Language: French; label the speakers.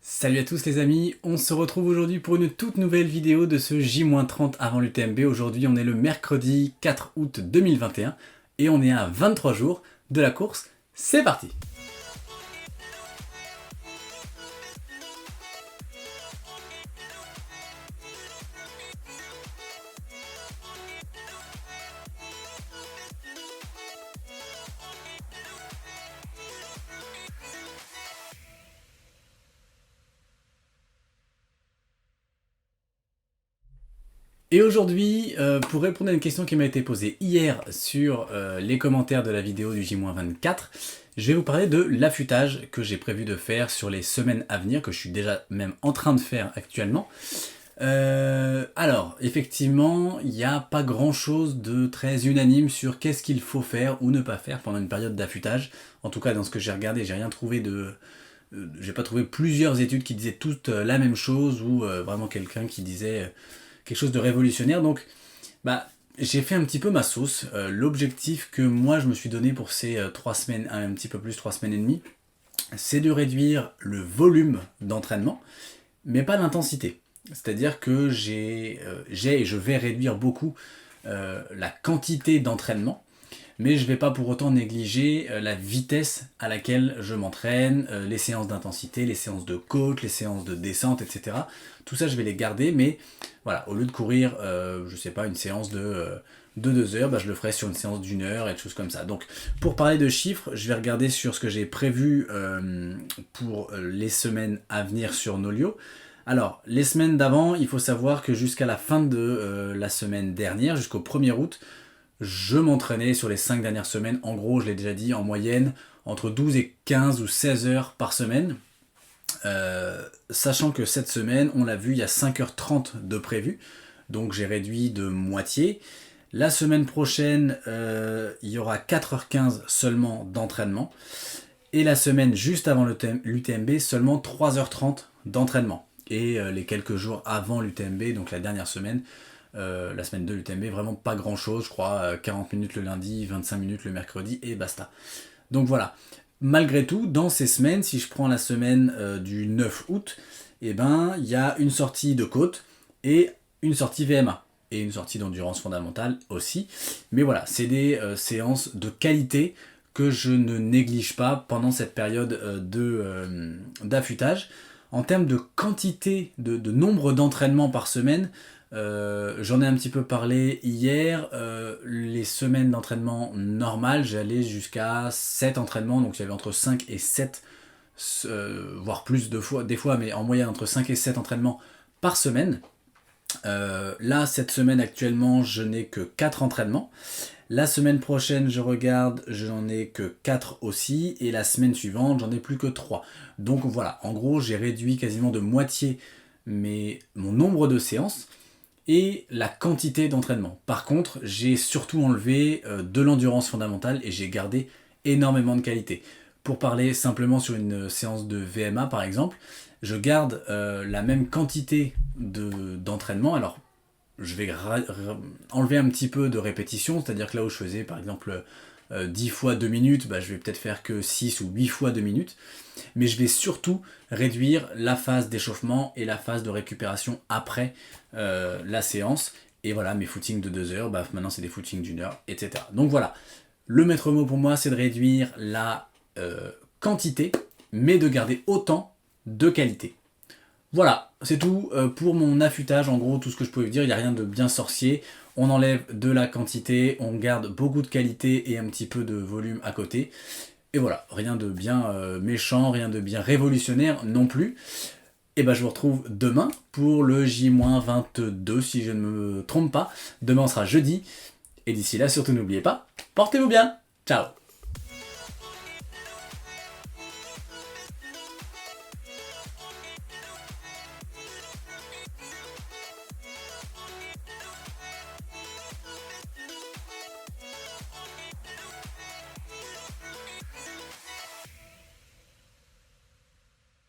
Speaker 1: Salut à tous les amis, on se retrouve aujourd'hui pour une toute nouvelle vidéo de ce J-30 avant l'UTMB. Aujourd'hui on est le mercredi 4 août 2021 et on est à 23 jours de la course. C'est parti! Et aujourd'hui, pour répondre à une question qui m'a été posée hier sur les commentaires de la vidéo du J-24, je vais vous parler de l'affûtage que j'ai prévu de faire sur les semaines à venir, que je suis déjà même en train de faire actuellement. Alors, effectivement, il n'y a pas grand chose de très unanime sur qu'est-ce qu'il faut faire ou ne pas faire pendant une période d'affûtage. En tout cas, dans ce que j'ai regardé, j'ai rien trouvé de... j'ai pas trouvé plusieurs études qui disaient toutes la même chose ou vraiment quelqu'un qui disait quelque chose de révolutionnaire. Donc, j'ai fait un petit peu ma sauce. L'objectif que moi je me suis donné pour ces 3 semaines, un petit peu plus 3 semaines et demie, c'est de réduire le volume d'entraînement, mais pas l'intensité. C'est-à-dire que j'ai et je vais réduire beaucoup la quantité d'entraînement, mais je ne vais pas pour autant négliger la vitesse à laquelle je m'entraîne, les séances d'intensité, les séances de côte, les séances de descente, etc. Tout ça, je vais les garder, mais voilà, au lieu de courir, je sais pas, une séance de 2 heures, je le ferai sur une séance d'1 heure et des choses comme ça. Donc, pour parler de chiffres, je vais regarder sur ce que j'ai prévu pour les semaines à venir sur Nolio. Alors, les semaines d'avant, il faut savoir que jusqu'à la fin de la semaine dernière, jusqu'au 1er août, je m'entraînais sur les 5 dernières semaines, en gros, je l'ai déjà dit, en moyenne, entre 12 et 15 ou 16 heures par semaine. Sachant que cette semaine, on l'a vu, il y a 5h30 de prévu, donc j'ai réduit de moitié. La semaine prochaine, il y aura 4h15 seulement d'entraînement. Et la semaine juste avant l'UTMB, seulement 3h30 d'entraînement. Et les quelques jours avant l'UTMB, donc la dernière semaine, la semaine de l'UTMB, vraiment pas grand chose, je crois, 40 minutes le lundi, 25 minutes le mercredi et basta. Donc voilà, malgré tout, dans ces semaines, si je prends la semaine du 9 août, il y a une sortie de côte et une sortie VMA et une sortie d'endurance fondamentale aussi. Mais voilà, c'est des séances de qualité que je ne néglige pas pendant cette période d'affûtage. En termes de quantité, de nombre d'entraînements par semaine, j'en ai un petit peu parlé hier. Les semaines d'entraînement normales, j'allais jusqu'à 7 entraînements, donc il y avait entre 5 et 7, voire plus de fois, des fois, mais en moyenne entre 5 et 7 entraînements par semaine. Là, cette semaine actuellement, je n'ai que 4 entraînements. La semaine prochaine, je regarde, je n'en ai que 4 aussi, et la semaine suivante, j'en ai plus que 3. Donc voilà, en gros, j'ai réduit quasiment de moitié mon nombre de séances et la quantité d'entraînement. Par contre, j'ai surtout enlevé de l'endurance fondamentale et j'ai gardé énormément de qualité. Pour parler simplement sur une séance de VMA par exemple, je garde la même quantité d'entraînement. Alors, je vais enlever un petit peu de répétition, c'est-à-dire que là où je faisais par exemple 10 fois 2 minutes, je vais peut-être faire que 6 ou 8 fois 2 minutes, mais je vais surtout réduire la phase d'échauffement et la phase de récupération après la séance. Et voilà, mes footings de 2 heures, maintenant c'est des footings d'1 heure, etc. Donc voilà, le maître mot pour moi, c'est de réduire la quantité, mais de garder autant de qualité. Voilà, c'est tout pour mon affûtage. En gros, tout ce que je pouvais vous dire, il n'y a rien de bien sorcier. On enlève de la quantité, on garde beaucoup de qualité et un petit peu de volume à côté. Et voilà, rien de bien méchant, rien de bien révolutionnaire non plus. Et je vous retrouve demain pour le J-22, si je ne me trompe pas. Demain, on sera jeudi. Et d'ici là, surtout n'oubliez pas, portez-vous bien. Ciao!